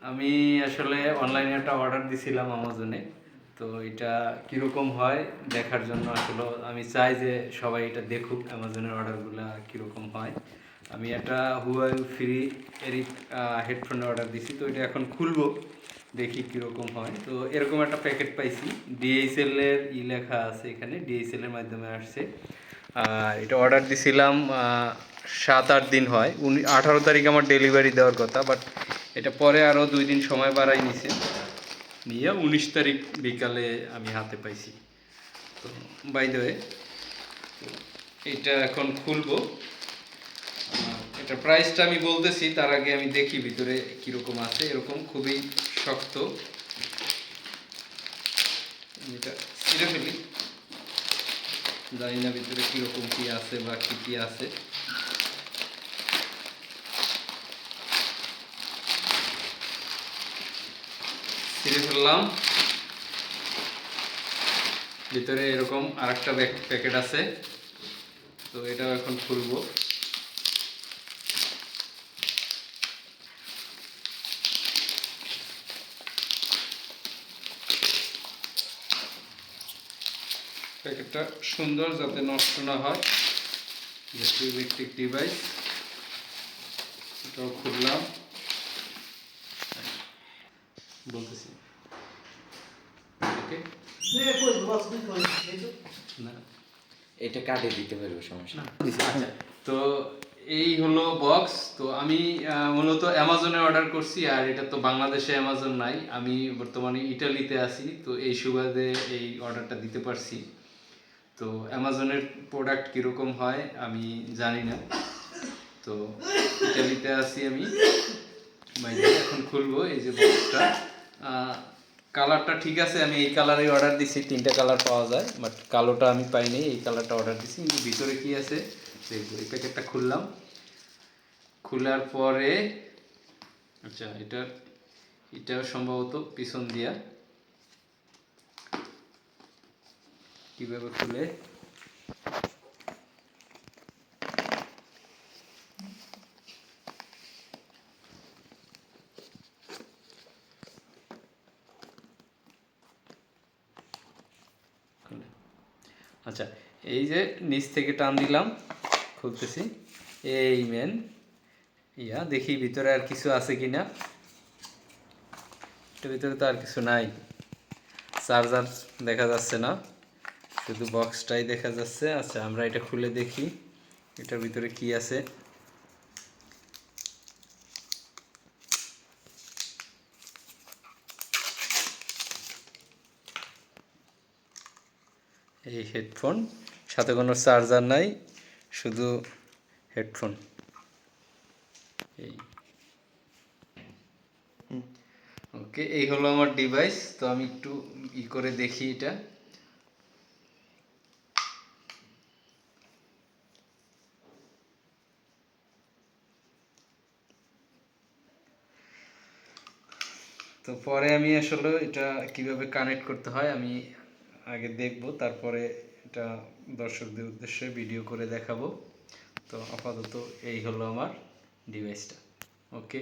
আমি আসলে অনলাইনে একটা অর্ডার দিছিলাম অ্যামাজনে। তো এটা কীরকম হয় দেখার জন্য আসলে আমি চাই যে সবাই এটা দেখুক অ্যামাজনের অর্ডারগুলো কীরকম হয়। আমি একটা হুয়াই ফ্রি এরিক হেডফোনের অর্ডার দিছি, তো এটা এখন খুলবো, দেখি কীরকম হয়। তো এরকম একটা প্যাকেট পাইছি, ডিএইচএল এর লেখা আছে এখানে, ডিএইচএল এর মাধ্যমে আসছে। আর এটা অর্ডার দিছিলাম 7-8 দিন হয়, 18 তারিখ আমার ডেলিভারি দেওয়ার কথা, বাট এটা পরে আরও 2 দিন সময় বাড়াই নিছে, নিয়ে 19 তারিখ বিকালে আমি হাতে পাইছি। তো বাই দ্য ওয়ে, এটা এখন খুলবো। এটা প্রাইসটা আমি বলতেছি, তার আগে আমি দেখি ভিতরে কীরকম আছে। এরকম খুবই শক্ত, এটা ছিঁড়ে ফেলি, জানি না ভিতরে কীরকম কী আছে বা কী কী আছে। ছিঁড়ে ফেললাম। ভিতরে এরকম আরেকটা প্যাকেট আছে, তো এটাও এখন খুলবো। প্যাকেটটা সুন্দর, যাতে নষ্ট না হয়। ইলেকট্রিক ডিভাইস, এটাও খুললাম, বলতেছি। ওকে, না এটা কাটে দিতে পারবো, সমস্যা না। আচ্ছা, তো এই হলো বক্স। তো আমি মূলত অ্যামাজনে অর্ডার করছি, আর এটা তো বাংলাদেশে অ্যামাজন নাই, আমি বর্তমানে ইটালিতে আছি। তো এই সুবাদে এই অর্ডারটা দিতে পারছি। তো অ্যামাজনের প্রোডাক্ট কীরকম হয় আমি জানি না, তো ইটালিতে আছি আমি। এখন খুলবো এই যে বক্সটা। কালারটা ঠিক আছে, আমি এই কালারেই অর্ডার দিছি, 3টা কালার পাওয়া যায়, বাট কালোটা আমি পাইনি, এই কালারটা অর্ডার দিছি। কিন্তু ভিতরে কি আছে দেখবো। এই প্যাকেটটা খুললাম, খোলার পরে আচ্ছা, এটা সম্ভবত পিছন দিয়া কিভাবে খুলে, আচ্ছা এই যে নিচ থেকে টান দিলাম, খুলতেছি, এই মেন দেখি ভিতরে আর কিছু আছে কিনা। এটার ভিতরে তো আর কিছু নাই, চার্জার দেখা যাচ্ছে না, শুধু বক্সটাই দেখা যাচ্ছে। আচ্ছা, আমরা এটা খুলে দেখি এটার ভিতরে কি আছে। এই হেডফোন, সাথে কোনো চার্জার নাই, শুধু হেডফোন। এই ওকে, এই হলো আমার ডিভাইস। তো আমি একটু করে দেখি এটা। তো পরে আমি আসলে এটা কিভাবে কানেক্ট করতে হয় আমি আগে দেখব, তারপরে এটা দর্শকদের উদ্দেশ্যে ভিডিও করে দেখাবো। তো আপাতত এই হলো আমার ডিভাইসটা। ওকে।